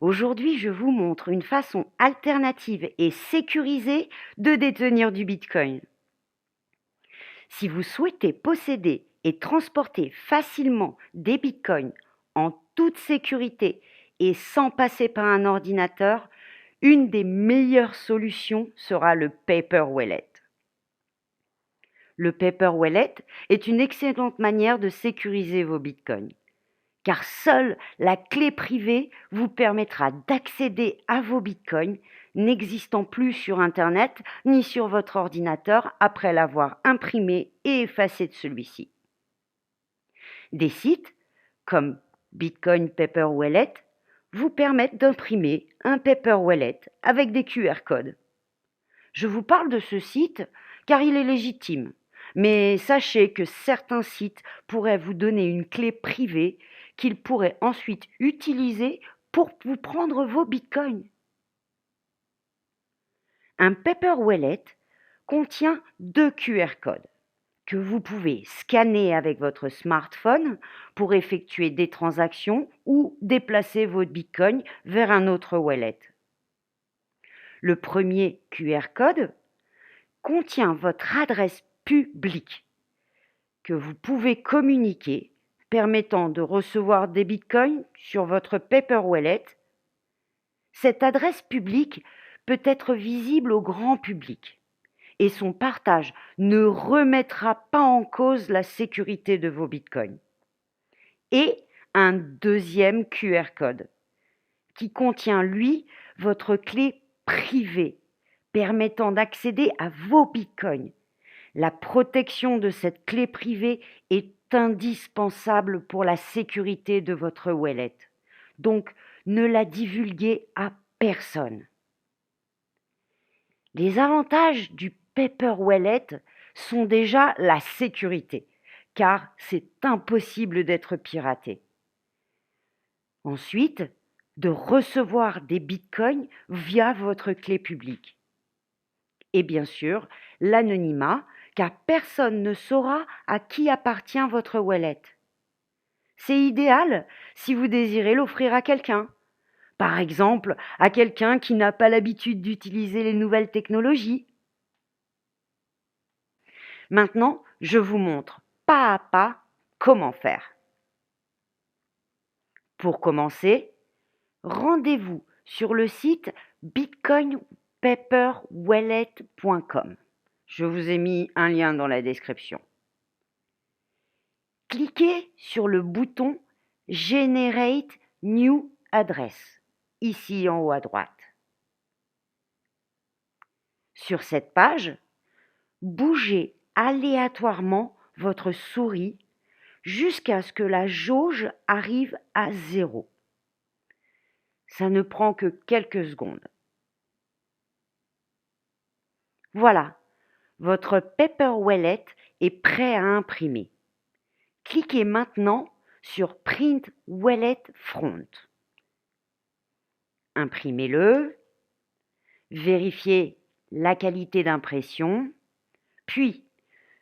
Aujourd'hui, je vous montre une façon alternative et sécurisée de détenir du Bitcoin. Si vous souhaitez posséder et transporter facilement des Bitcoins en toute sécurité et sans passer par un ordinateur, une des meilleures solutions sera le Paper Wallet. Le Paper Wallet est une excellente manière de sécuriser vos Bitcoins, car seule la clé privée vous permettra d'accéder à vos Bitcoins n'existant plus sur Internet ni sur votre ordinateur après l'avoir imprimé et effacé de celui-ci. Des sites comme Bitcoin Paper Wallet vous permettent d'imprimer un Paper Wallet avec des QR codes. Je vous parle de ce site car il est légitime, mais sachez que certains sites pourraient vous donner une clé privée qu'ils pourraient ensuite utiliser pour vous prendre vos bitcoins. Un Paper Wallet contient 2 QR codes que vous pouvez scanner avec votre smartphone pour effectuer des transactions ou déplacer votre bitcoin vers un autre wallet. Le premier QR code contient votre adresse publique que vous pouvez communiquer, permettant de recevoir des bitcoins sur votre Paper Wallet. Cette adresse publique peut être visible au grand public et son partage ne remettra pas en cause la sécurité de vos bitcoins. Et un deuxième QR code qui contient, lui, votre clé privée permettant d'accéder à vos bitcoins. La protection de cette clé privée est indispensable pour la sécurité de votre wallet. Donc, ne la divulguez à personne. Les avantages du Paper Wallet sont déjà la sécurité, car c'est impossible d'être piraté. Ensuite, de recevoir des bitcoins via votre clé publique. Et bien sûr, l'anonymat, car personne ne saura à qui appartient votre wallet. C'est idéal si vous désirez l'offrir à quelqu'un. Par exemple, à quelqu'un qui n'a pas l'habitude d'utiliser les nouvelles technologies. Maintenant, je vous montre pas à pas comment faire. Pour commencer, rendez-vous sur le site bitcoinpaperwallet.com. Je vous ai mis un lien dans la description. Cliquez sur le bouton Generate New Address, ici en haut à droite. Sur cette page, bougez aléatoirement votre souris jusqu'à ce que la jauge arrive à 0. Ça ne prend que quelques secondes. Voilà, votre Paper Wallet est prêt à imprimer. Cliquez maintenant sur Print Wallet Front. Imprimez-le, vérifiez la qualité d'impression, puis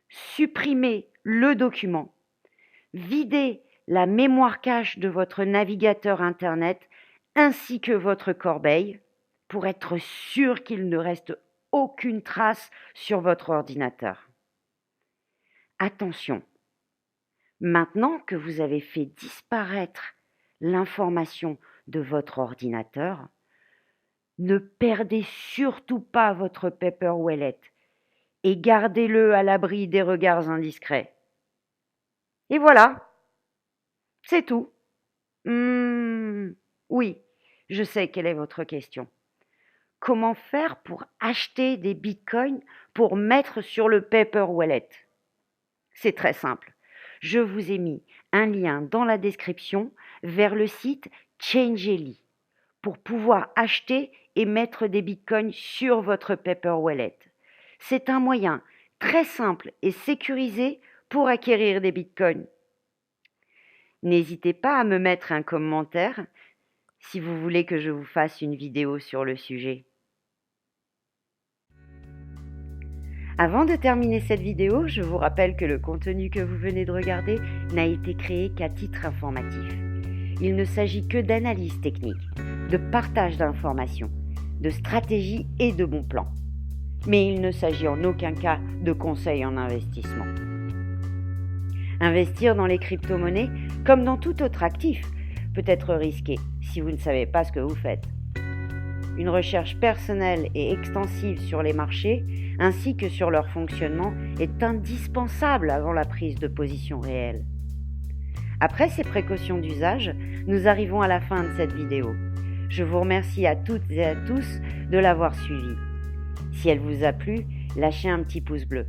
supprimez le document. Videz la mémoire cache de votre navigateur Internet ainsi que votre corbeille pour être sûr qu'il ne reste aucune trace sur votre ordinateur. Attention, maintenant que vous avez fait disparaître l'information de votre ordinateur, ne perdez surtout pas votre Paper Wallet et gardez-le à l'abri des regards indiscrets. Et voilà, c'est tout. Oui, je sais quelle est votre question. Comment faire pour acheter des bitcoins pour mettre sur le Paper Wallet? C'est très simple. Je vous ai mis un lien dans la description vers le site Changelly pour pouvoir acheter et mettre des bitcoins sur votre Paper Wallet. C'est un moyen très simple et sécurisé pour acquérir des bitcoins. N'hésitez pas à me mettre un commentaire si vous voulez que je vous fasse une vidéo sur le sujet. Avant de terminer cette vidéo, je vous rappelle que le contenu que vous venez de regarder n'a été créé qu'à titre informatif. Il ne s'agit que d'analyse technique. de partage d'informations, de stratégies et de bons plans. Mais il ne s'agit en aucun cas de conseils en investissement. Investir dans les crypto-monnaies, comme dans tout autre actif, peut être risqué si vous ne savez pas ce que vous faites. Une recherche personnelle et extensive sur les marchés, ainsi que sur leur fonctionnement, est indispensable avant la prise de position réelle. Après ces précautions d'usage, nous arrivons à la fin de cette vidéo. Je vous remercie à toutes et à tous de l'avoir suivie. Si elle vous a plu, lâchez un petit pouce bleu.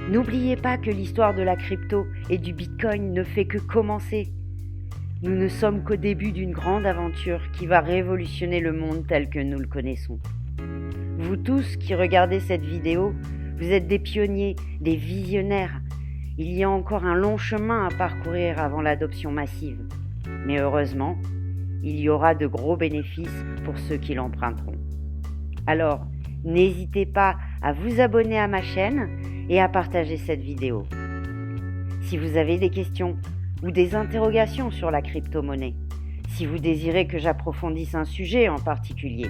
N'oubliez pas que l'histoire de la crypto et du Bitcoin ne fait que commencer. Nous ne sommes qu'au début d'une grande aventure qui va révolutionner le monde tel que nous le connaissons. Vous tous qui regardez cette vidéo, vous êtes des pionniers, des visionnaires. Il y a encore un long chemin à parcourir avant l'adoption massive. Mais heureusement, il y aura de gros bénéfices pour ceux qui l'emprunteront. Alors, n'hésitez pas à vous abonner à ma chaîne et à partager cette vidéo. Si vous avez des questions ou des interrogations sur la crypto-monnaie, si vous désirez que j'approfondisse un sujet en particulier,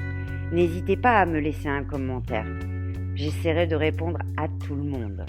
n'hésitez pas à me laisser un commentaire. J'essaierai de répondre à tout le monde.